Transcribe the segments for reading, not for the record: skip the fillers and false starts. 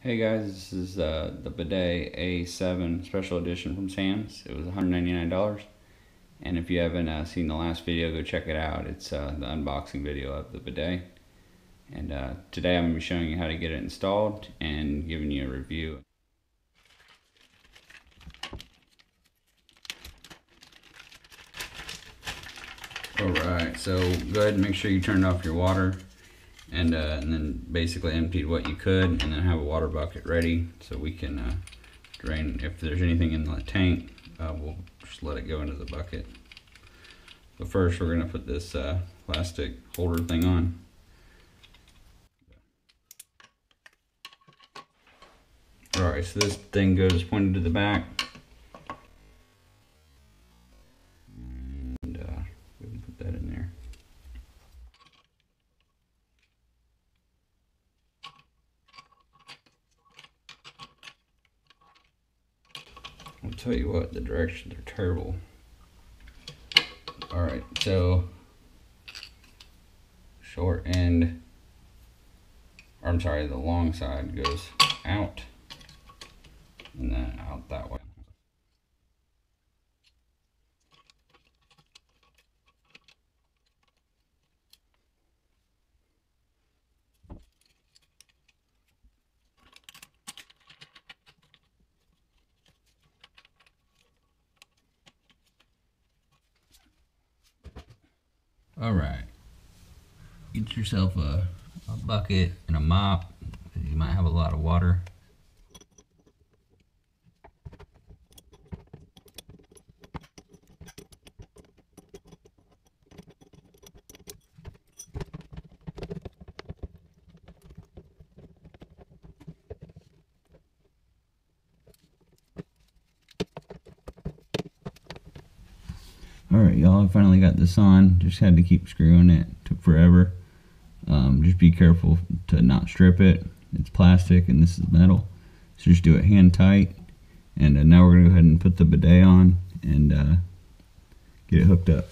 Hey guys, this is the Bidet A7 Special Edition from Sam's. It was $199. And if you haven't seen the last video, go check it out. It's the unboxing video of the bidet. And today I'm going to be showing you how to get it installed and giving you a review. Alright, so go ahead and make sure you turned off your water. And then basically emptied what you could, and then have a water bucket ready so we can drain. If there's anything in the tank, we'll just let it go into the bucket. But first we're going to put this plastic holder thing on. Alright, so this thing goes pointed to the back. And we can put that in there. I'll tell you what, the directions are terrible. Alright, so short end, or I'm sorry, the long side goes out and then out that way. Alright, get yourself a bucket and a mop, because you might have a lot of water. Alright y'all, I finally got this on. Just had to keep screwing it. Took forever. Just be careful to not strip it. It's plastic and this is metal. So just do it hand tight. And now we're going to go ahead and put the bidet on and get it hooked up.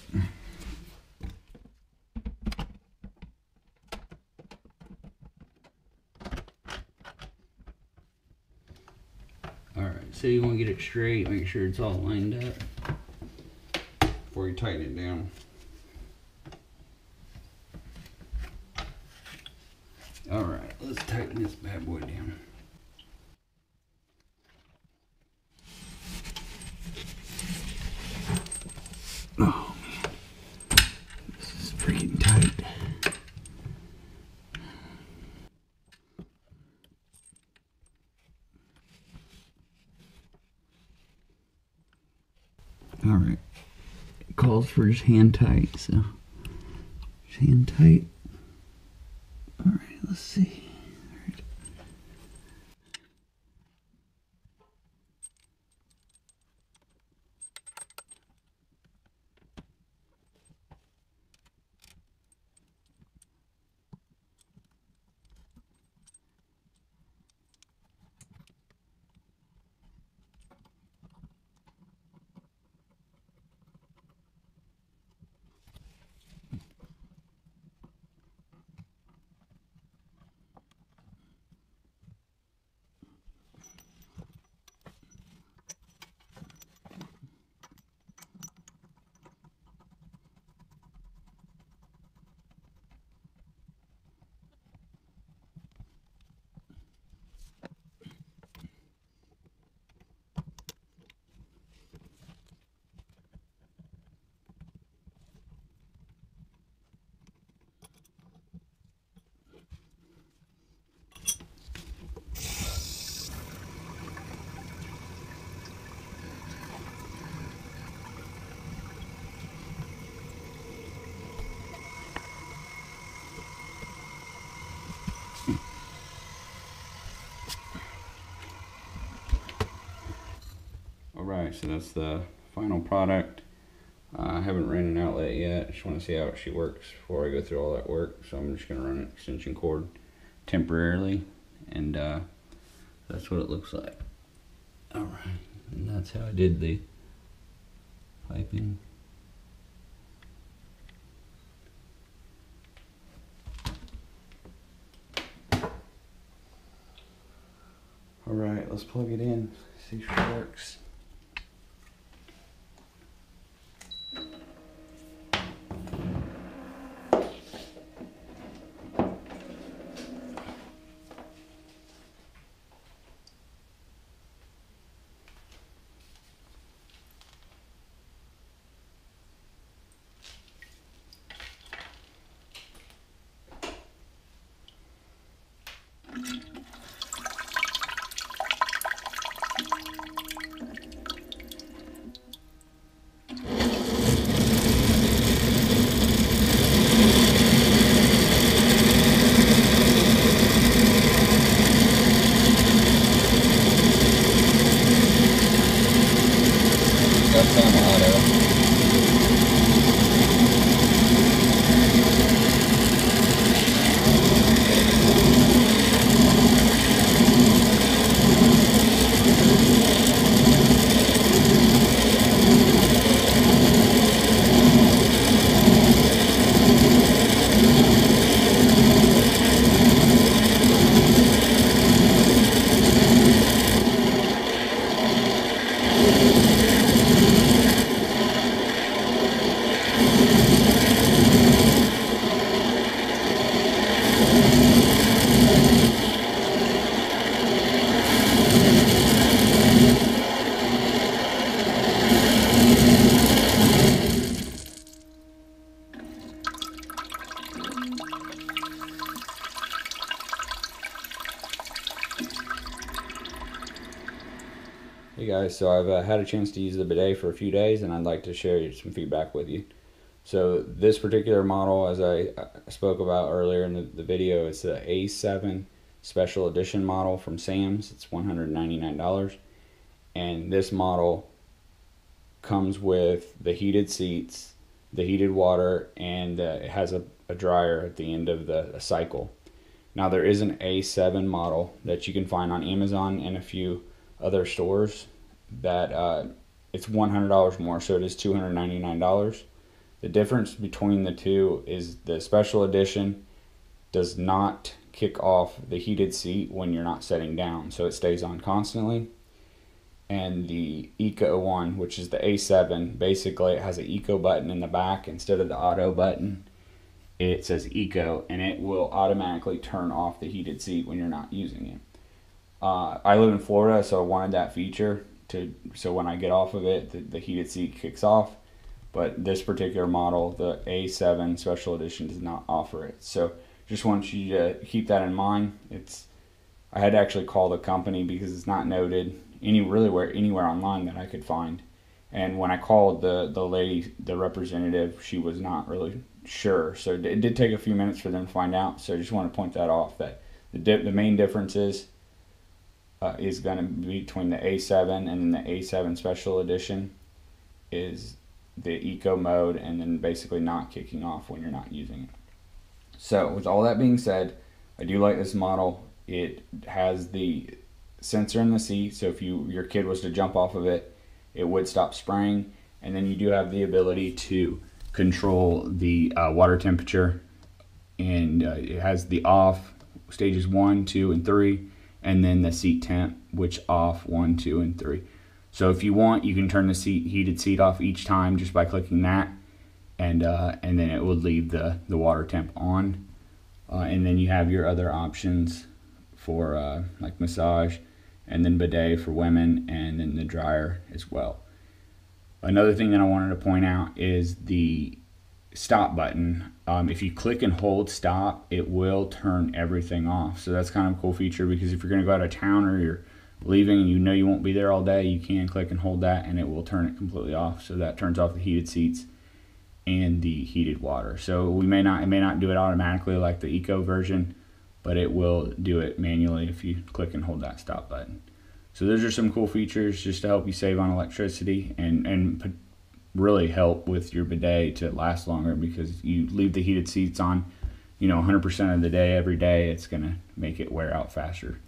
Alright, so you want to get it straight, make sure it's all lined up before you tighten it down. Alright, let's tighten this bad boy down. Oh man, this is freaking tight. Alright, it calls for just hand tight, so just hand tight. Alright, let's see. Alright, so that's the final product. I haven't ran an outlet yet. I just want to see how she works before I go through all that work. So I'm just going to run an extension cord temporarily. And that's what it looks like. Alright, and that's how I did the piping. All right, let's plug it in, see if it works. That's on auto. Hey guys, so I've had a chance to use the bidet for a few days and I'd like to share some feedback with you. So this particular model, as I spoke about earlier in the video, it's the A7 Special Edition model from Sam's. It's $199. And this model comes with the heated seats, the heated water, and it has a dryer at the end of the cycle. Now there is an A7 model that you can find on Amazon and a few other stores that it's $100 more, so it is $299. The difference between the two is the special edition does not kick off the heated seat when you're not setting down, so it stays on constantly. And the Eco one, which is the A7, basically it has an Eco button in the back instead of the auto button. It says Eco, and it will automatically turn off the heated seat when you're not using it. I live in Florida, so I wanted that feature so when I get off of it, the heated seat kicks off. But this particular model, the A7 Special Edition, does not offer it. So just want you to keep that in mind. I had to actually call the company because it's not noted anywhere online that I could find. And when I called the lady, the representative, she was not really sure. So it did take a few minutes for them to find out. So I just want to point that off, that the main difference is going to be between the A7 and the A7 Special Edition is the Eco mode, and then basically not kicking off when you're not using it. So with all that being said, I do like this model. It has the sensor in the seat, so if your kid was to jump off of it, it would stop spraying. And then you do have the ability to control the water temperature, and it has the off stages 1, 2, and 3, and then the seat temp, which off 1, 2, and 3. So if you want, you can turn the heated seat off each time just by clicking that, and then it will leave the water temp on. And then you have your other options for like massage, and then bidet for women, and then the dryer as well. Another thing that I wanted to point out is the stop button. If you click and hold stop, it will turn everything off. So that's kind of a cool feature, because if you're going to go out of town or you're leaving and you know you won't be there all day, you can click and hold that and it will turn it completely off. So that turns off the heated seats and the heated water. So it may not do it automatically like the Eco version, but it will do it manually if you click and hold that stop button. So those are some cool features just to help you save on electricity and really help with your bidet to last longer, because you leave the heated seats on 100% of the day every day, it's going to make it wear out faster.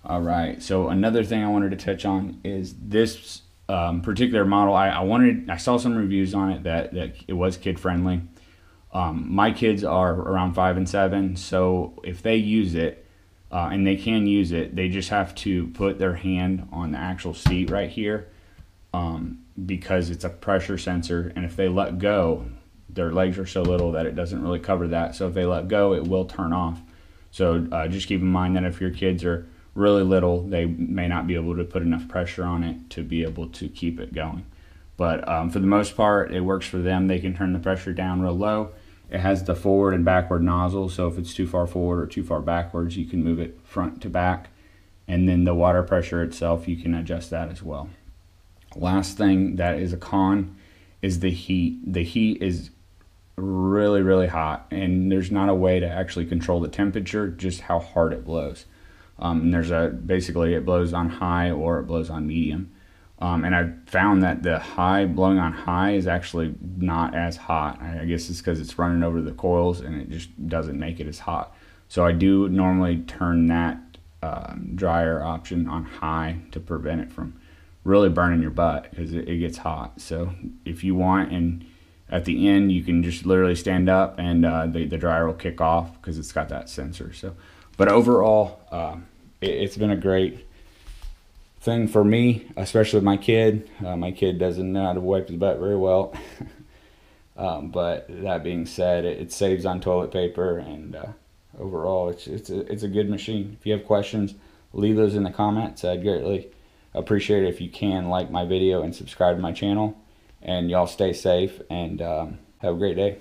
All right, so another thing I wanted to touch on is this particular model. I saw some reviews on it that it was kid friendly. My kids are around 5 and 7, so if they use it, and they can use it. They just have to put their hand on the actual seat right here, because it's a pressure sensor, and if they let go, their legs are so little that it doesn't really cover that. So if they let go, it will turn off. So just keep in mind that if your kids are really little, they may not be able to put enough pressure on it to be able to keep it going. But for the most part, it works for them. They can turn the pressure down real low. It has the forward and backward nozzle, so if it's too far forward or too far backwards, you can move it front to back. And then the water pressure itself, you can adjust that as well. Last thing that is a con is the heat. The heat is really, really hot, and there's not a way to actually control the temperature, just how hard it blows. And basically it blows on high or it blows on medium. And I've found that the blowing on high is actually not as hot. I guess it's because it's running over the coils and it just doesn't make it as hot. So I do normally turn that dryer option on high to prevent it from really burning your butt, because it gets hot. So if you want, and at the end you can just literally stand up and the dryer will kick off because it's got that sensor. So, but overall, it's been a great thing for me, especially with my kid. My kid doesn't know how to wipe his butt very well. But that being said, it saves on toilet paper, and overall it's a good machine. If you have questions, leave those in the comments. I'd greatly appreciate it if you can like my video and subscribe to my channel. And y'all stay safe, and have a great day.